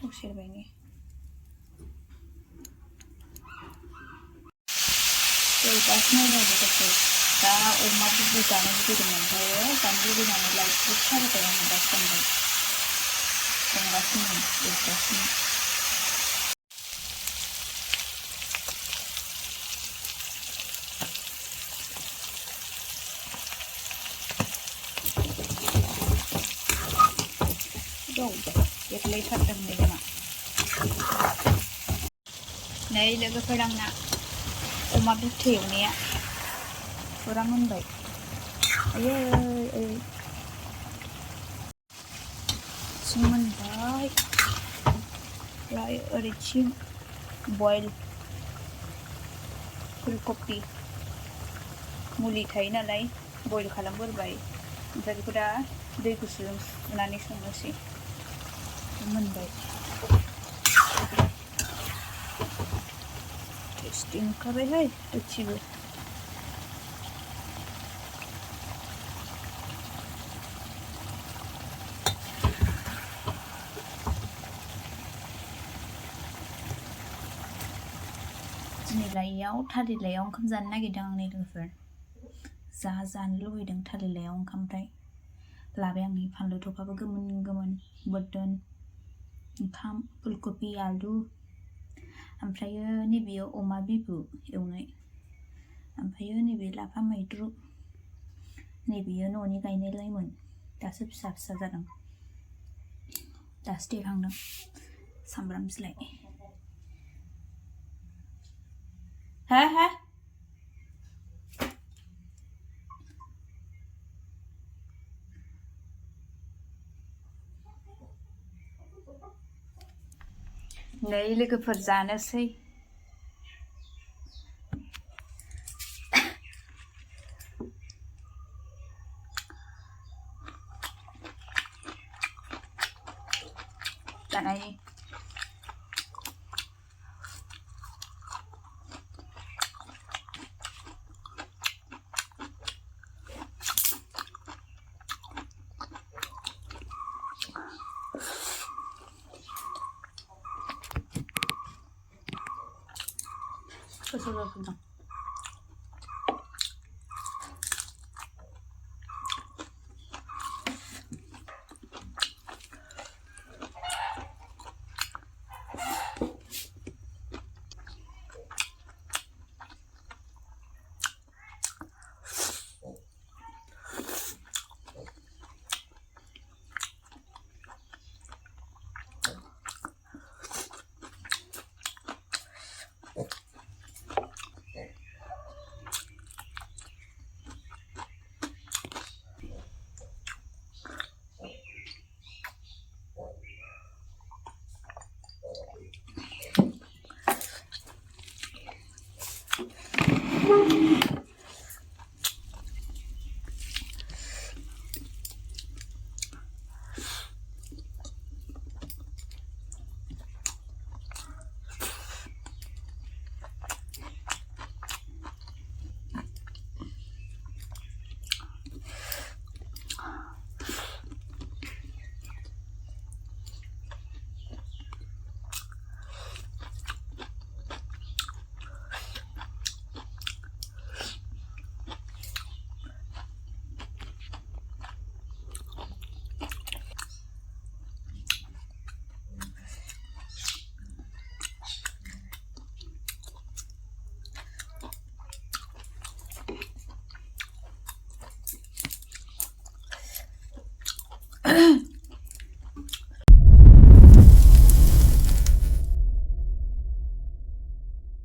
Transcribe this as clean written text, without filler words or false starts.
थाव सेरबाय ने एवगासिनो दं लोगोफोर दा अमा बिबु जानो लुबैदों ओमफ्राय जानो लुबैनानै लाइटखौ सारबाय आङो दा संगासिनो एवगासिनो एरलायथारदों मैगङा नै लोगोफोर आंना अमा बिथै एवनाया फुरा मोनबाय आयै थिं मोनबाय ओमफ्राय ओरैथिं बयल फुलकपि मुलि थायो नालाय बयल खालामग्रोबाय ओमफ्राय बेखौ दा दै गुसुजों सुनानै संनोसै मोनबाय टेस्टि नुखाबायहाय रुथिबो दिनै लाइयाव थालिर लाइयाव ओंखाम जानो नागिरदों आं नै लोगोफोर जानो लुबैदों थालिर लाइयाव ओंखामफ्राय लाबाय आं नै फानलु थफाबो गोमोन गोमोन बोरदोन ओंखाम फुलकपि आलु ओमफ्रायो नैबेयो अमा बिबु एवनाय ओमफ्रायो नैबे लाफा मैद्रु नैबेयो न'नि गायनायलायमोन दासो फिसा फिसा जादों दासो देरहांदों सामब्राम बिलाइ हा नै लोगोफोर जानोसै जानायनि गोसो जाफिनदों